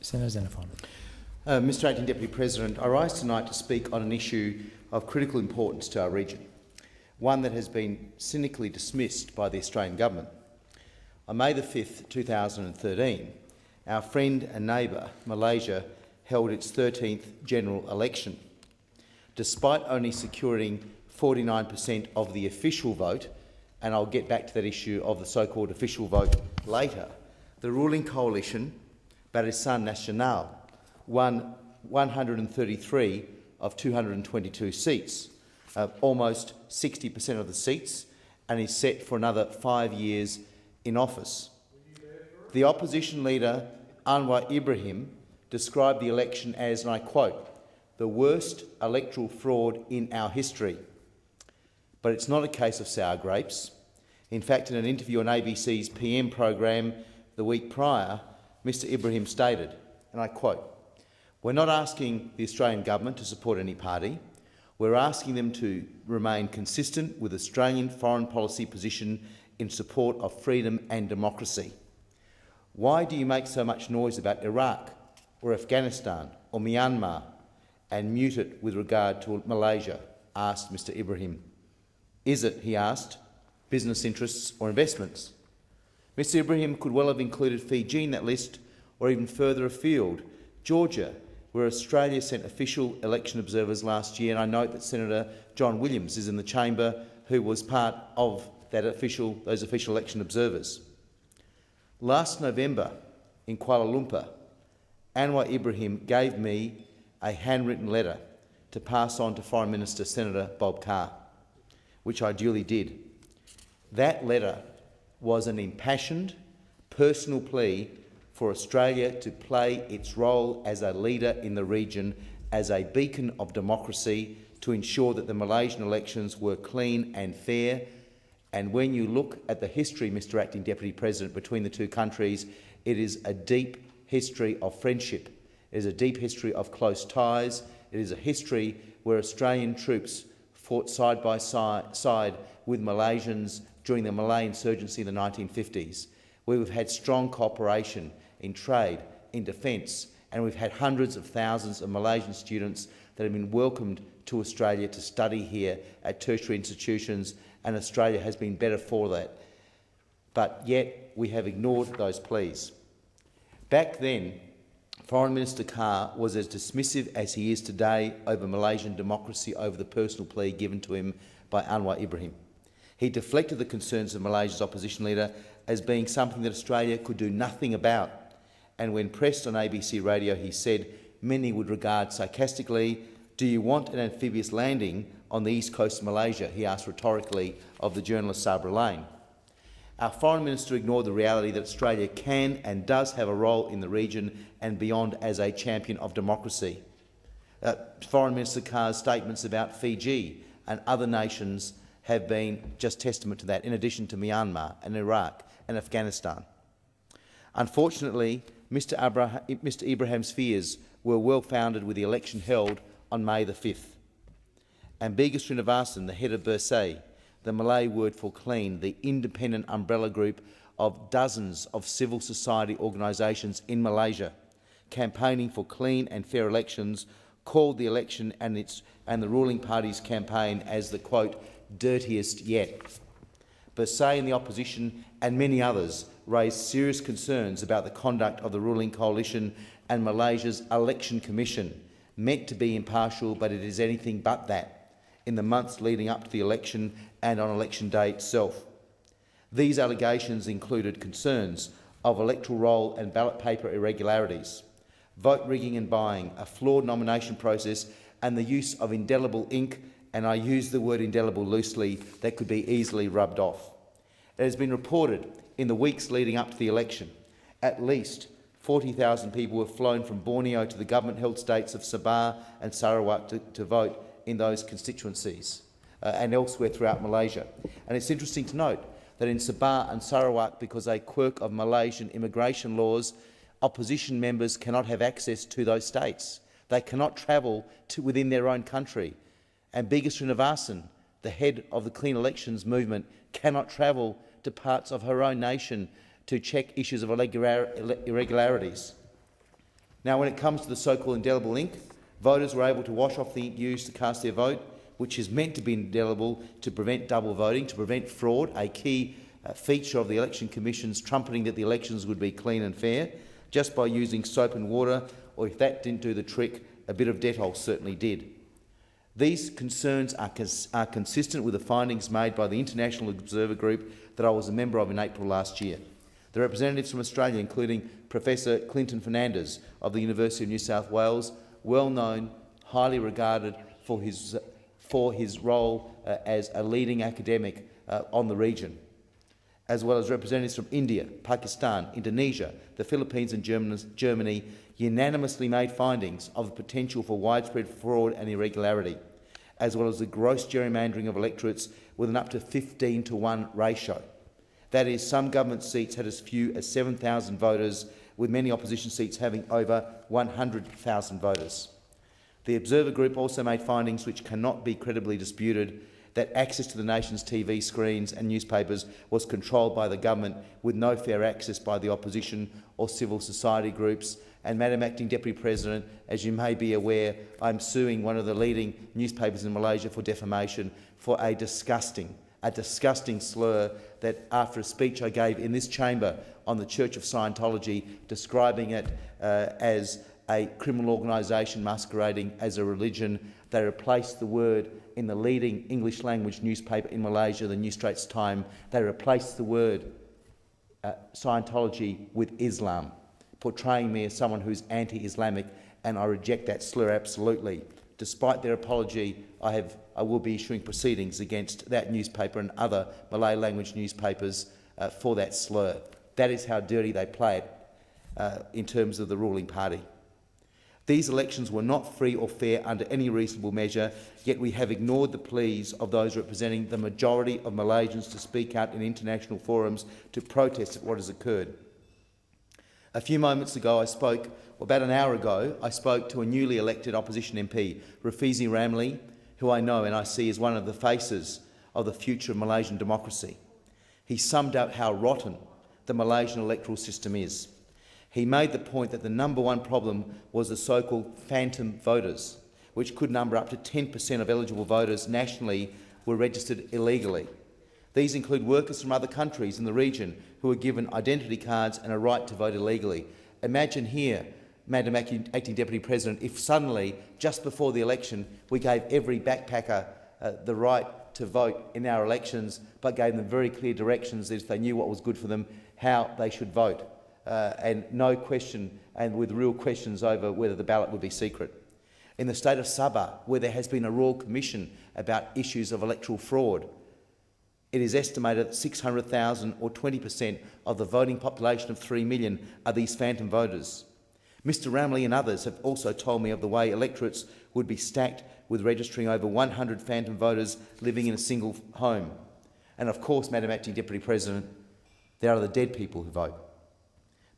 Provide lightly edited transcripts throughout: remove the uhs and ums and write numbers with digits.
Senator Xenophon. Mr Acting Deputy President, I rise tonight to speak on an issue of critical importance to our region, one that has been cynically dismissed by the Australian Government. On May 5, 2013, our friend and neighbour, Malaysia, held its 13th general election. Despite only securing 49% of the official vote, and I'll get back to that issue of the so-called official vote later, the ruling coalition, Barisan Nasional, won 133 of 222 seats, almost 60% of the seats, and is set for another 5 years in office. The opposition leader, Anwar Ibrahim, described the election as, and I quote, "the worst electoral fraud in our history." But it's not a case of sour grapes. In fact, in an interview on ABC's PM program the week prior, Mr Ibrahim stated, and I quote, "We're not asking the Australian Government to support any party. We're asking them to remain consistent with Australian foreign policy position in support of freedom and democracy. Why do you make so much noise about Iraq or Afghanistan or Myanmar and mute it with regard to Malaysia?" asked Mr Ibrahim. "Is it," he asked, "business interests or investments?" Mr Ibrahim could well have included Fiji in that list, or even further afield, Georgia, where Australia sent official election observers last year, and I note that Senator John Williams is in the chamber, who was part of those official election observers. Last November, in Kuala Lumpur, Anwar Ibrahim gave me a handwritten letter to pass on to Foreign Minister Senator Bob Carr, which I duly did. That letter was an impassioned, personal plea for Australia to play its role as a leader in the region, as a beacon of democracy, to ensure that the Malaysian elections were clean and fair. And when you look at the history, Mr Acting Deputy President, between the two countries, it is a deep history of friendship. It is a deep history of close ties. It is a history where Australian troops fought side by side with Malaysians during the Malay insurgency in the 1950s, where we've had strong cooperation in trade, in defence, and we've had hundreds of thousands of Malaysian students that have been welcomed to Australia to study here at tertiary institutions, and Australia has been better for that. But yet we have ignored those pleas. Back then, Foreign Minister Carr was as dismissive as he is today over Malaysian democracy over the personal plea given to him by Anwar Ibrahim. He deflected the concerns of Malaysia's opposition leader as being something that Australia could do nothing about. And when pressed on ABC radio, he said many would regard sarcastically, "Do you want an amphibious landing on the east coast of Malaysia?" he asked rhetorically of the journalist Sabra Lane. Our Foreign Minister ignored the reality that Australia can and does have a role in the region and beyond as a champion of democracy. Foreign Minister Carr's statements about Fiji and other nations have been just testament to that, in addition to Myanmar and Iraq and Afghanistan. Unfortunately, Mr Ibrahim's fears were well-founded with the election held on May the 5th. Ambika Srinivasan, the head of Bersih, the Malay word for clean, the independent umbrella group of dozens of civil society organisations in Malaysia, campaigning for clean and fair elections, called the election and the ruling party's campaign as the, quote, "dirtiest yet." Bersih and the opposition and many others raised serious concerns about the conduct of the ruling coalition and Malaysia's election commission, meant to be impartial, but it is anything but that, in the months leading up to the election and on election day itself. These allegations included concerns of electoral roll and ballot paper irregularities, vote rigging and buying, a flawed nomination process, and the use of indelible ink, and I use the word indelible loosely, that could be easily rubbed off. It has been reported in the weeks leading up to the election, at least 40,000 people were flown from Borneo to the government-held states of Sabah and Sarawak to vote in those constituencies and elsewhere throughout Malaysia. And it's interesting to note that in Sabah and Sarawak, because a quirk of Malaysian immigration laws, opposition members cannot have access to those states. They cannot travel to within their own country. Ambika Srinivasan, the head of the Clean Elections movement, cannot travel to parts of her own nation to check issues of irregularities. Now, when it comes to the so-called indelible ink, voters were able to wash off the ink used to cast their vote, which is meant to be indelible to prevent double voting, to prevent fraud, a key feature of the Election Commission's trumpeting that the elections would be clean and fair, just by using soap and water, or if that didn't do the trick, a bit of Dettol certainly did. These concerns are consistent with the findings made by the International Observer Group that I was a member of in April last year. The representatives from Australia, including Professor Clinton Fernandez of the University of New South Wales, well known, highly regarded for his role as a leading academic on the region, as well as representatives from India, Pakistan, Indonesia, the Philippines and Germany, unanimously made findings of the potential for widespread fraud and irregularity, as well as the gross gerrymandering of electorates with an up to 15-to-1 ratio. That is, some government seats had as few as 7,000 voters, with many opposition seats having over 100,000 voters. The Observer Group also made findings which cannot be credibly disputed, that access to the nation's TV screens and newspapers was controlled by the government with no fair access by the opposition or civil society groups. And, Madam Acting Deputy President, as you may be aware, I'm suing one of the leading newspapers in Malaysia for defamation for a disgusting slur that, after a speech I gave in this chamber on the Church of Scientology, describing it as a criminal organisation masquerading as a religion, they replaced the word in the leading English language newspaper in Malaysia, the New Straits Times, they replaced the word Scientology with Islam, portraying me as someone who's anti-Islamic, and I reject that slur absolutely. Despite their apology, I will be issuing proceedings against that newspaper and other Malay language newspapers for that slur. That is how dirty they play it in terms of the ruling party. These elections were not free or fair under any reasonable measure, yet we have ignored the pleas of those representing the majority of Malaysians to speak out in international forums to protest at what has occurred. A few moments ago, about an hour ago, I spoke to a newly elected opposition MP, Rafizi Ramli, who I know and I see as one of the faces of the future of Malaysian democracy. He summed up how rotten the Malaysian electoral system is. He made the point that the number one problem was the so-called phantom voters, which could number up to 10% of eligible voters nationally were registered illegally. These include workers from other countries in the region who were given identity cards and a right to vote illegally. Imagine here, Madam Acting Deputy President, if suddenly, just before the election, we gave every backpacker the right to vote in our elections, but gave them very clear directions if they knew what was good for them, how they should vote. And no question, and with real questions over whether the ballot would be secret. In the state of Sabah, where there has been a Royal Commission about issues of electoral fraud, it is estimated that 600,000 or 20% of the voting population of 3 million are these phantom voters. Mr Ramley and others have also told me of the way electorates would be stacked with registering over 100 phantom voters living in a single home. And of course, Madam Acting Deputy President, there are the dead people who vote.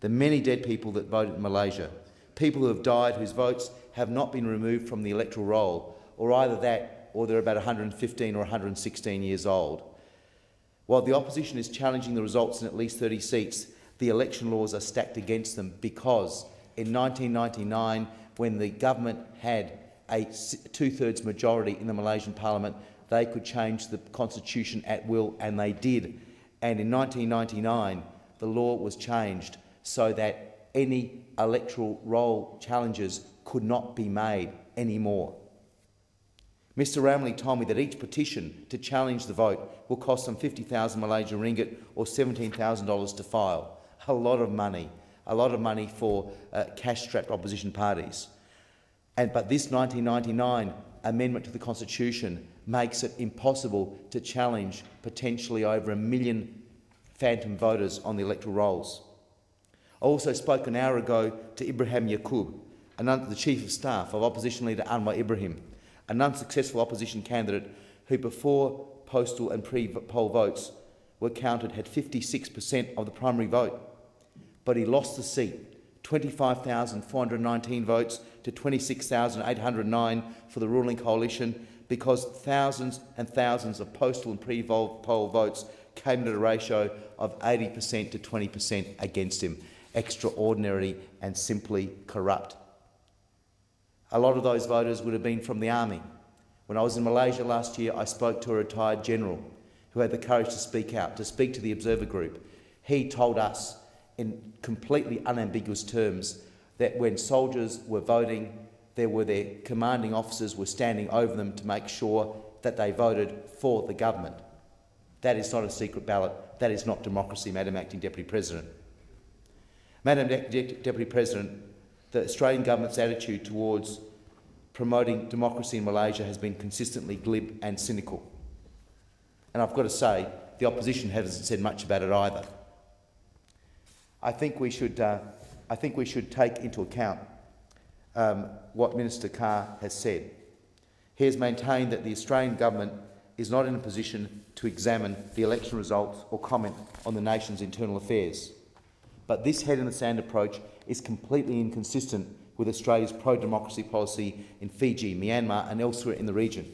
The many dead people that voted in Malaysia, people who have died whose votes have not been removed from the electoral roll, or either that or they're about 115 or 116 years old. While the opposition is challenging the results in at least 30 seats, the election laws are stacked against them because in 1999, when the government had a two-thirds majority in the Malaysian Parliament, they could change the constitution at will, and they did. And in 1999, the law was changed so that any electoral roll challenges could not be made anymore. Mr Ramley told me that each petition to challenge the vote will cost some 50,000 Malaysian ringgit or $17,000 to file. A lot of money for cash-strapped opposition parties. But this 1999 amendment to the Constitution makes it impossible to challenge potentially over 1 million phantom voters on the electoral rolls. I also spoke an hour ago to Ibrahim Yaqub, the Chief of Staff of Opposition Leader Anwar Ibrahim, an unsuccessful opposition candidate who, before postal and pre-poll votes were counted, had 56% of the primary vote. But he lost the seat, 25,419 votes to 26,809 for the ruling coalition, because thousands and thousands of postal and pre-poll votes came at a ratio of 80% to 20% against him. Extraordinary and simply corrupt. A lot of those voters would have been from the army. When I was in Malaysia last year, I spoke to a retired general who had the courage to speak out, to speak to the Observer Group. He told us in completely unambiguous terms that when soldiers were voting, their commanding officers were standing over them to make sure that they voted for the government. That is not a secret ballot. That is not democracy, Madam Acting Deputy President. Madam Deputy President, the Australian government's attitude towards promoting democracy in Malaysia has been consistently glib and cynical. And I've got to say, the opposition hasn't said much about it either. I think we should take into account what Minister Carr has said. He has maintained that the Australian government is not in a position to examine the election results or comment on the nation's internal affairs. But this head-in-the-sand approach is completely inconsistent with Australia's pro-democracy policy in Fiji, Myanmar and elsewhere in the region.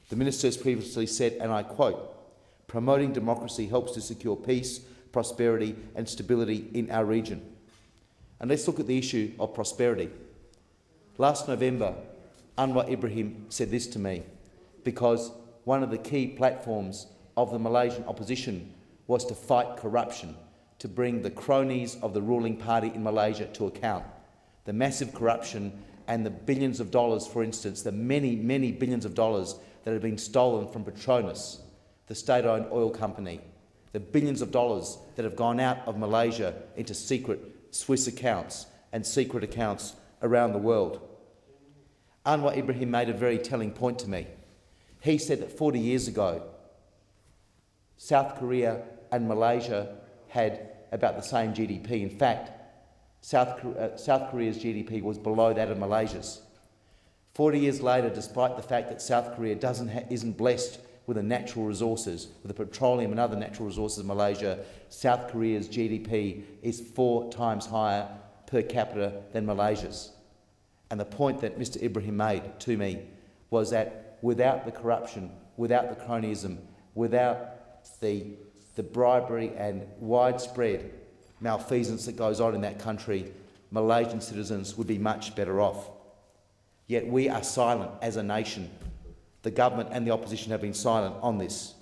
The Minister has previously said, and I quote, "Promoting democracy helps to secure peace, prosperity and stability in our region." And let's look at the issue of prosperity. Last November, Anwar Ibrahim said this to me, because one of the key platforms of the Malaysian opposition was to fight corruption, to bring the cronies of the ruling party in Malaysia to account. The massive corruption and the billions of dollars, for instance, the many, many billions of dollars that have been stolen from Petronas, the state-owned oil company, the billions of dollars that have gone out of Malaysia into secret Swiss accounts and secret accounts around the world. Anwar Ibrahim made a very telling point to me. He said that 40 years ago, South Korea and Malaysia had about the same GDP. In fact, South Korea's GDP was below that of Malaysia's. 40 years later, despite the fact that South Korea isn't blessed with the natural resources, with the petroleum and other natural resources of Malaysia, South Korea's GDP is 4 times higher per capita than Malaysia's. And the point that Mr Ibrahim made to me was that without the corruption, without the cronyism, without the bribery and widespread malfeasance that goes on in that country, Malaysian citizens would be much better off. Yet we are silent as a nation. The government and the opposition have been silent on this.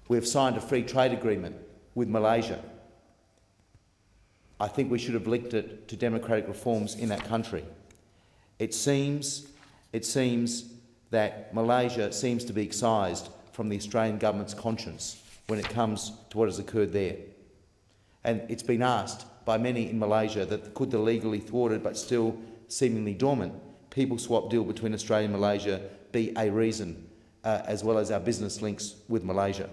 We have signed a free trade agreement with Malaysia. I think we should have linked it to democratic reforms in that country. It seems that Malaysia seems to be excised from the Australian government's conscience when it comes to what has occurred there. And it's been asked by many in Malaysia that could the legally thwarted but still seemingly dormant people swap deal between Australia and Malaysia be a reason, as well as our business links with Malaysia.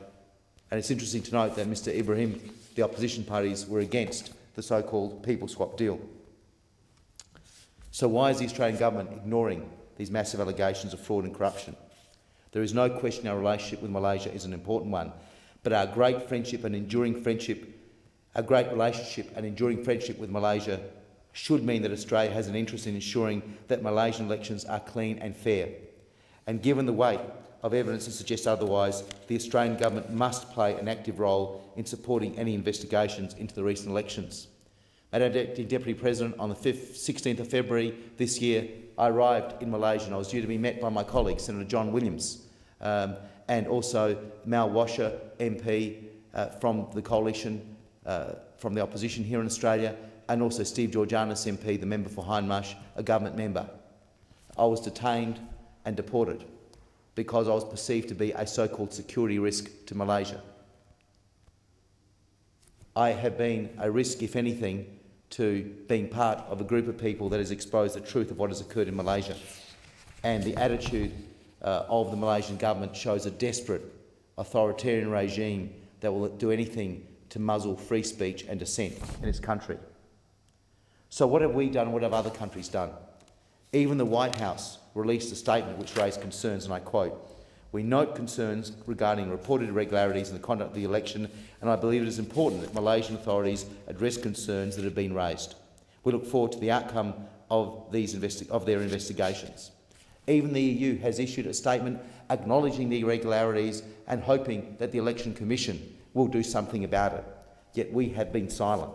And it's interesting to note that Mr Ibrahim, the opposition parties, were against the so-called people swap deal. So why is the Australian government ignoring these massive allegations of fraud and corruption? There is no question our relationship with Malaysia is an important one, but our great relationship and enduring friendship with Malaysia should mean that Australia has an interest in ensuring that Malaysian elections are clean and fair. And given the weight of evidence that suggests otherwise, the Australian government must play an active role in supporting any investigations into the recent elections. Madam Deputy President, on the 16th of February this year, I arrived in Malaysia and I was due to be met by my colleague, Senator John Williams, and also Mal Washer, MP from the coalition, from the opposition here in Australia, and also Steve Georgianis, MP, the member for Hindmarsh, a government member. I was detained and deported because I was perceived to be a so-called security risk to Malaysia. I have been a risk, if anything, to being part of a group of people that has exposed the truth of what has occurred in Malaysia. And the attitude of the Malaysian government shows a desperate authoritarian regime that will do anything to muzzle free speech and dissent in its country. So what have we done? What have other countries done? Even the White House released a statement which raised concerns, and I quote, "We note concerns regarding reported irregularities in the conduct of the election, and I believe it is important that Malaysian authorities address concerns that have been raised. We look forward to the outcome of their investigations." Even the EU has issued a statement acknowledging the irregularities and hoping that the Election Commission will do something about it. Yet we have been silent.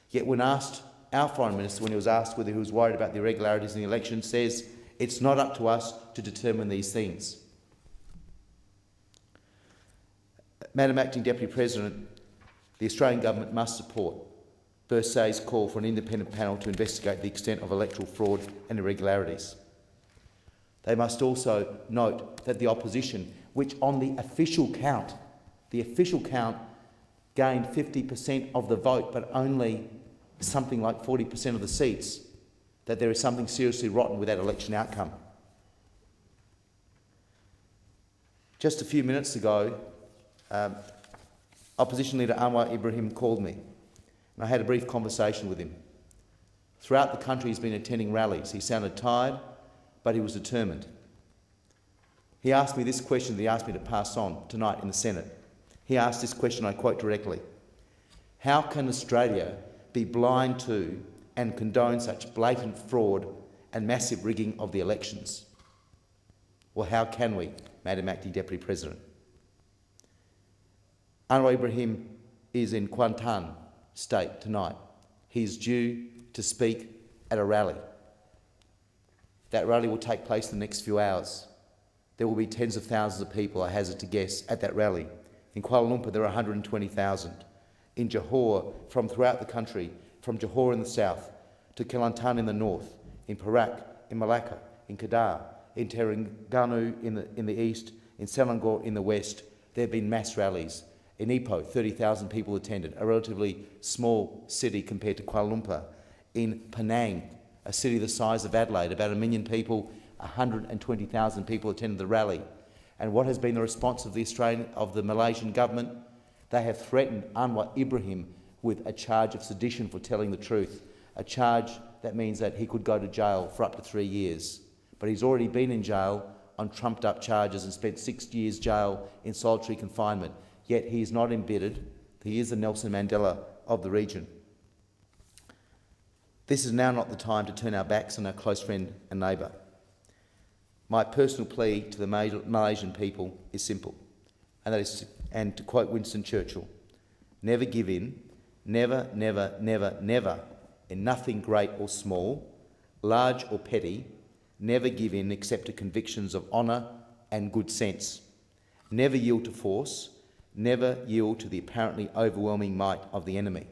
Yet when asked our Foreign Minister, when he was asked whether he was worried about the irregularities in the election, says it's not up to us to determine these things. Madam Acting Deputy President, the Australian Government must support Bursay's call for an independent panel to investigate the extent of electoral fraud and irregularities. They must also note that the opposition, which on the official count gained 50% of the vote but only something like 40% of the seats, that there is something seriously rotten with that election outcome. Just a few minutes ago, Opposition Leader Anwar Ibrahim called me, and I had a brief conversation with him. Throughout the country he's been attending rallies. He sounded tired, but he was determined. He asked me this question that he asked me to pass on tonight in the Senate. He asked this question, I quote directly: how can Australia be blind to and condone such blatant fraud and massive rigging of the elections? Well, how can we, Madam Acting Deputy President? Anwar Ibrahim is in Kuantan State tonight. He's due to speak at a rally. That rally will take place in the next few hours. There will be tens of thousands of people, I hazard to guess, at that rally. In Kuala Lumpur, there are 120,000. In Johor, from throughout the country, from Johor in the south to Kelantan in the north, in Perak, in Malacca, in Kedah, in Terengganu in the east, in Selangor in the west, there have been mass rallies. In Ipoh, 30,000 people attended, a relatively small city compared to Kuala Lumpur. In Penang, a city the size of Adelaide, about 1 million people, 120,000 people attended the rally. And what has been the response of the Malaysian government? They have threatened Anwar Ibrahim with a charge of sedition for telling the truth, a charge that means that he could go to jail for up to 3 years. But he's already been in jail on trumped-up charges and spent 6 years jail in solitary confinement. Yet he is not embittered. He is the Nelson Mandela of the region. This is now not the time to turn our backs on our close friend and neighbour. My personal plea to the Malaysian people is simple, and that is, and to quote Winston Churchill, never give in, never, never, never, never, in nothing great or small, large or petty, never give in except to convictions of honour and good sense. Never yield to force, never yield to the apparently overwhelming might of the enemy.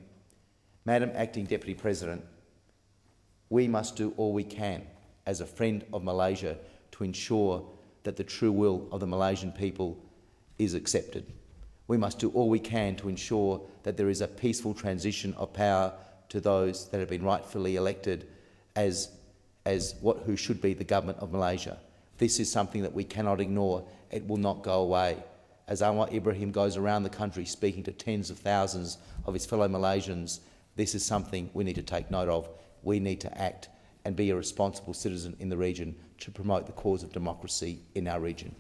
Madam Acting Deputy President, we must do all we can as a friend of Malaysia to ensure that the true will of the Malaysian people is accepted. We must do all we can to ensure that there is a peaceful transition of power to those that have been rightfully elected as who should be the government of Malaysia. This is something that we cannot ignore. It will not go away. As Anwar Ibrahim goes around the country speaking to tens of thousands of his fellow Malaysians, this is something we need to take note of. We need to act and be a responsible citizen in the region to promote the cause of democracy in our region.